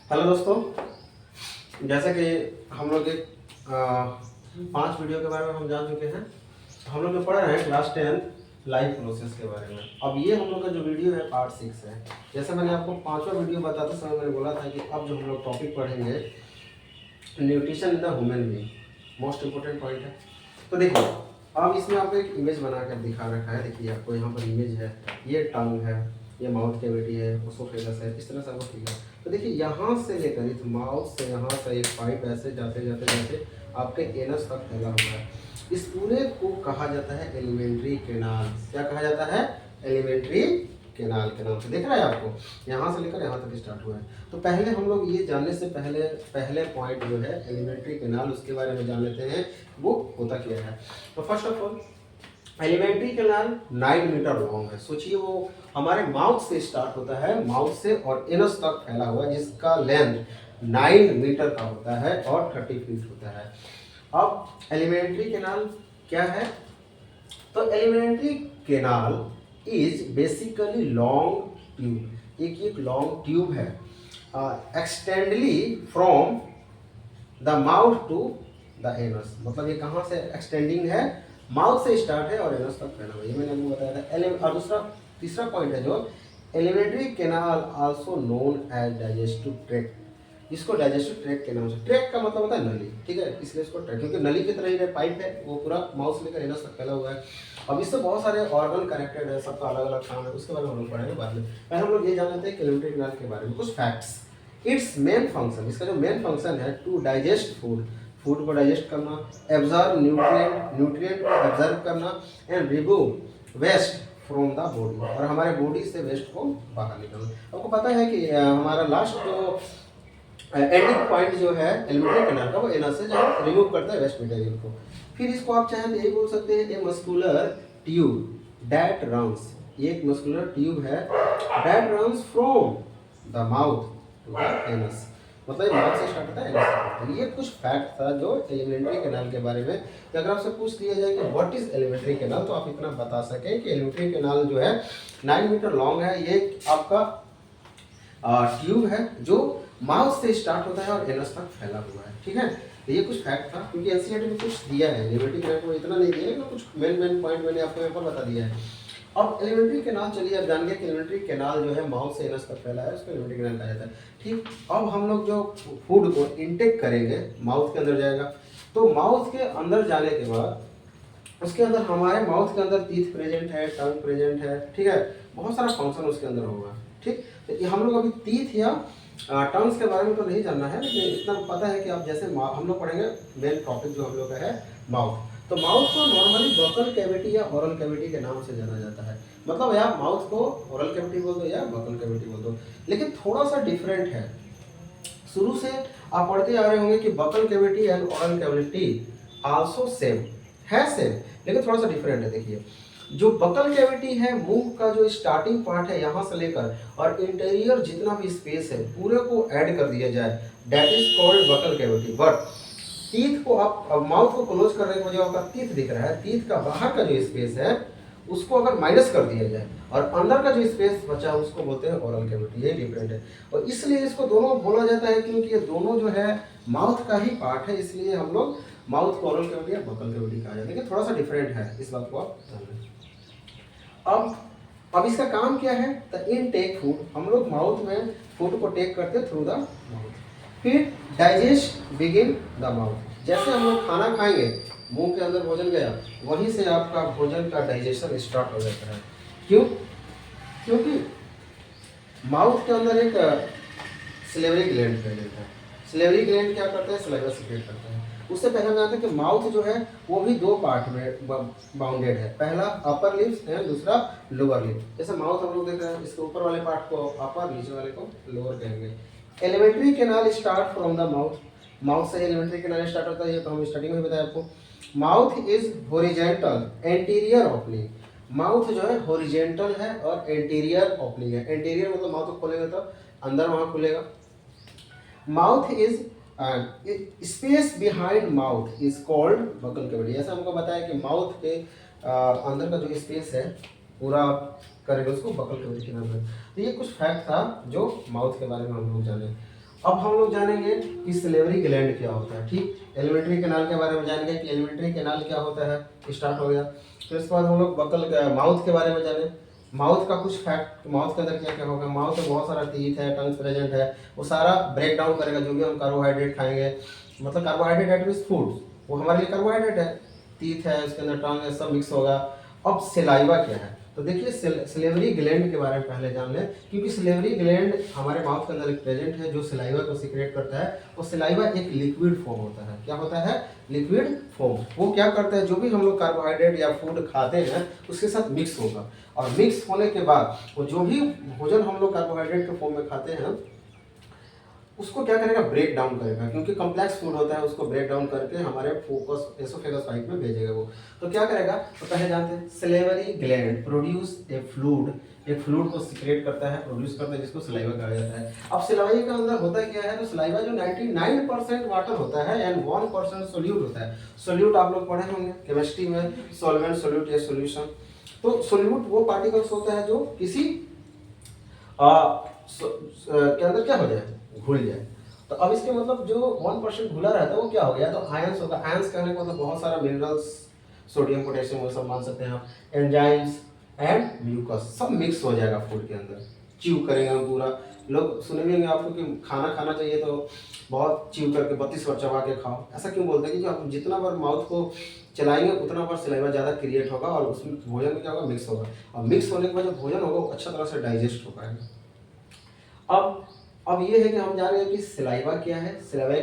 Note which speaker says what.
Speaker 1: Hello दोस्तों, जैसा कि हम लोग एक 5 वीडियो के बारे में हम जान चुके हैं। हम लोग जो पढ़ रहे हैं क्लास 10 लाइफ प्रोसेस के बारे में। अब ये हम लोग का जो वीडियो है पार्ट 6 है। जैसे मैंने आपको 5वां वीडियो बताते समय मैंने बोला था कि अब जो हम लोग टॉपिक पढ़ेंगे nutrition in the human being, most important point है। तो देखिए, अब इसमें आपको एक इमेज बना कर दिखा रखा है। देखिए आपको यहाँ पर इमेज है, ये टंग है, ये माउथ कैविटी है, ओसोफेगस है, इस तरह से आपको फिगर। तो देखिए यहाँ से लेकर इस माउथ से यहाँ से एक पाइप ऐसे जाते जाते जाते आपके एनस तक फैला हुआ है। इस पूरे को कहा जाता है एलिमेंट्री कैनाल। क्या कहा जाता है? एलिमेंट्री कैनाल के नाम से। दिख रहा है आपको? यहाँ से लेकर यहाँ तक स्टार्ट हुआ है। तो पहले हम लोग ये जानने से पहले पॉइंट जो है एलिमेंट्री कैनाल, उसके बारे में जान लेते हैं वो होता क्या है। तो first of all alimentary canal 9 metre long है। सोचिए वो हमारे माउथ से स्टार्ट होता है, माउथ से और एनस तक फैला हुआ है, जिसका लेंथ 9 मीटर का होता है और 30 फीट होता है। अब एलिमेंट्री कैनाल क्या है? तो alimentary canal is basically long tube, एक लॉन्ग ट्यूब है extendedly from the mouth to the anus. मतलब ये कहाँ से एक्सटेंडिंग है? माउथ से स्टार्ट है और एनस तक फैला हुआ है। ये मैंने आपको बताया था। और तीसरा पॉइंट है जो alimentary canal also known as digestive tract. इसको डाइजेस्टिव ट्रैक्ट के नाम से, ट्रैक का मतलब होता है नली, ठीक है, इसलिए इसको ट्रैक, क्योंकि नली की तरह ही पाइप है, वो पूरा माउथ से लेकर एनस तक फैला हुआ है। अब इससे बहुत सारे ऑर्गन कनेक्टेड है, सबका अलग अलग काम है, उसके बारे में हम लोग पढ़ेंगे बाद में। पहले हम लोग ये जान लेते हैं एलिमेंट्री कैनाल के बारे में कुछ फैक्ट्स। इट्स मेन फंक्शन, इसका जो मेन फंक्शन है टू डाइजेस्ट फूड, फूड को डाइजेस्ट करना, एब्जॉर्ब न्यूट्रिएंट को एब्जॉर्ब करना and remove waste from the body, और हमारे बॉडी से वेस्ट को बाहर निकालना। आपको पता है कि हमारा लास्ट जो एंडिंग पॉइंट जो है एलिमेंट्री कैनाल का, वो एनस से जो रिमूव करता है वेस्ट मटेरियल को। फिर इसको आप चाहें तो यही बोल सकते हैं a muscular tube that runs, ये एक मस्कुलर ट्यूब है that runs from the mouth to the anus. मतलब माउथ से स्टार्ट होता है एनस तक। तो ये कुछ फैक्ट था जो एलिमेंट्री कैनाल के बारे में, कि अगर आपसे पूछ दिया जाए कि व्हाट इज एलिमेंट्री कैनाल, तो आप इतना बता सकें कि एलिमेंट्री कैनाल जो है 9 मीटर लॉन्ग है। ये आपका ट्यूब है जो माउथ से स्टार्ट होता है और एनस तक फैला हुआ है, ठीक है। तो ये कुछ फैक्ट था, क्योंकि एनसीईआरटी में कुछ दिया है, एलिमेंट्री कैनाल को इतना नहीं दिया है, कुछ मेन पॉइंट मैंने आपको यहाँ पर बता दिया है। अब एलिमेंट्री कैनाल, चलिए अब जान गए कि एलिमेंट्री कैनाल जो है माउथ से एनस तक फैला है, उसको एलिमेंट्री कैनाल कहा जाता है, ठीक। अब हम लोग जो फूड को इनटेक करेंगे, माउथ के अंदर जाएगा, तो माउथ के अंदर जाने के बाद उसके अंदर हमारे माउथ के अंदर टीथ प्रेजेंट है, टंग प्रेजेंट है, ठीक है, बहुत सारा फंक्शन उसके अंदर होगा, ठीक। तो हम लोग अभी टीथ या टर्म्स के बारे में तो नहीं जानना है, लेकिन इतना पता है कि आप जैसे हम लोग पढ़ेंगे मेन टॉपिक जो हम लोग का है माउथ। तो माउथ को नॉर्मली बकल कैविटी या ओरल कैविटी के नाम से जाना जाता है। मतलब या माउथ को ओरल कैविटी बोल दो या बकल कैविटी बोल दो, लेकिन थोड़ा सा डिफरेंट है। शुरू से आप पढ़ते आ रहे होंगे कि buccal cavity and oral cavity also same है, सेम, लेकिन थोड़ा सा डिफरेंट है। देखिए, जो बकल कैविटी है, मुंह का जो स्टार्टिंग पार्ट है यहाँ से लेकर और इंटीरियर जितना भी स्पेस है पूरे को ऐड कर दिया जाए, that is called buccal cavity. But teeth को आप माउथ को क्लोज करने की वजह आपका टीथ दिख रहा है, टीथ का बाहर का जो स्पेस है उसको अगर माइनस कर दिया जाए और अंदर का जो स्पेस बचा उसको बोलते हैं ओरल कैविटी। ये डिफरेंट है, और इसलिए इसको दोनों बोला जाता है, क्योंकि ये दोनों जो है माउथ का ही पार्ट है, इसलिए हम लोग माउथ को ओरल कैविटी या बकल कैविटी कहा जाता है। लेकिन थोड़ा सा डिफरेंट है, इस बात को आप जान लें। अब इसका काम क्या है? द इनटेक फूड, हम लोग माउथ में फूड को टेक करते थ्रू द माउथ। फिर डाइजेस्ट बिगिन द माउथ, जैसे हम लोग खाना खाएंगे मुंह के अंदर भोजन गया, वहीं से आपका भोजन का डाइजेशन स्टार्ट हो जाता है। क्यों? क्योंकि माउथ के अंदर एक सिलेवरी ग्लैंड प्रेजेंट है। सिलेवरी ग्लैंड क्या करता है? सलाइवा सीक्रेट करता है। उससे पहले हम जानते हैं कि माउथ जो है वो भी 2 पार्ट में बाउंडेड है, पहला अपर लिप्स एंड दूसरा लोअर लिप। जैसे माउथ हम लोग देख रहे हैं, इसके ऊपर वाले पार्ट को अपर, नीचे वाले को लोअर कहेंगे। Alimentary canal start from the mouth, mouth से एलिमेंट्री कैनाल स्टार्ट होता है, ये तो हम स्टार्टिंग में बताया आपको। Mouth is horizontal anterior opening, mouth जो है हॉरिजॉन्टल है और एंटीरियर ओपनिंग है। एंटीरियर मतलब माउथ को खोलेगा तो अंदर वहां खुलेगा। Mouth is space behind mouth is called buccal cavity. ऐसा हमको बताया कि माउथ के अंदर का जो स्पेस है पूरा करेंगे उसको बकल कैविटी के नाम से। तो ये कुछ फैक्ट था जो माउथ के बारे में हम लोग जाने। अब हम लोग जानेंगे कि सिलेवरी ग्लैंड क्या होता है। ठीक, एलिमेंट्री कैनाल के बारे में जानेंगे कि एलिमेंट्री कैनाल क्या होता है, स्टार्ट हो गया। फिर इसके बाद हम लोग बकल माउथ के बारे में जाने, माउथ का कुछ फैक्ट, माउथ के अंदर क्या क्या होगा। माउथ में बहुत सारा टीथ है, टंग प्रेजेंट है, वो सारा ब्रेक डाउन करेगा जो भी हम कार्बोहाइड्रेट खाएंगे, मतलब कार्बोहाइड्रेट एट मीन्स फूड, वो हमारे लिए कार्बोहाइड्रेट है। टीथ है, उसके अंदर टंग है, सब मिक्स होगा। अब सिलाइवा क्या है, तो देखिए सिलेवरी ग्लैंड के बारे में पहले जान लें, क्योंकि सिलेवरी ग्लैंड हमारे माउथ के अंदर एक प्रेजेंट है जो सिलाइवा को सीक्रेट करता है। और सिलाइवा एक लिक्विड फॉर्म होता है। क्या होता है? Liquid form. वो क्या करता है, जो भी हम लोग कार्बोहाइड्रेट या फूड खाते हैं उसके साथ मिक्स होगा, और मिक्स होने के बाद वो जो भी भोजन हम लोग कार्बोहाइड्रेट के फॉर्म में खाते हैं उसको क्या करेगा, ब्रेक डाउन करेगा, क्योंकि कॉम्प्लेक्स फूड होता है, उसको ब्रेक डाउन करके हमारे फोकस एसोफेगस पाइप में भेजेगा वो। तो क्या करेगा, तो पहले जानते हैं salivary gland produce a fluid, एक फ्लूइड को सिक्रेट करता है, प्रोड्यूस करता है, जिसको सलाइवा कहा जाता है। अब सलाइवा के अंदर होता क्या है, तो सलाइवा जो 99% वाटर होता है एंड 1% सोल्यूट होता है। सोल्यूट आप लोग पढ़े होंगे केमिस्ट्री में, सॉल्वेंट, सोल्यूट या सोल्यूशन। तो सोल्यूट वो पार्टिकल्स होता है जो किसी के अंदर क्या हो जाए, घुल जाए। तो अब इसके मतलब जो 1% घुला रहता है वो क्या हो गया, तो आयंस होगा। आयंस कहने का मतलब बहुत सारा मिनरल्स, सोडियम, पोटेशियम, वो सब मान सकते हैं आप, एंजाइम्स एंड म्यूकस, सब मिक्स हो जाएगा फूड के अंदर। च्यू करेंगे हम पूरा। लोग सुने भी होंगे आपको कि खाना खाना चाहिए तो बहुत च्यू करके 32 बार चबा के खाओ। ऐसा क्यों बोलते हैं कि जो आप जितना बार माउथ को चलाएंगे उतना बार सलाइवा ज़्यादा क्रिएट होगा और उसमें भोजन में क्या होगा, मिक्स होगा। और मिक्स होने के बाद जो भोजन होगा वो अच्छा तरह से डाइजेस्ट हो पाएगा। अब ये है कि हम जान रहे हैं कि सलाइवा क्या है। सलाइवा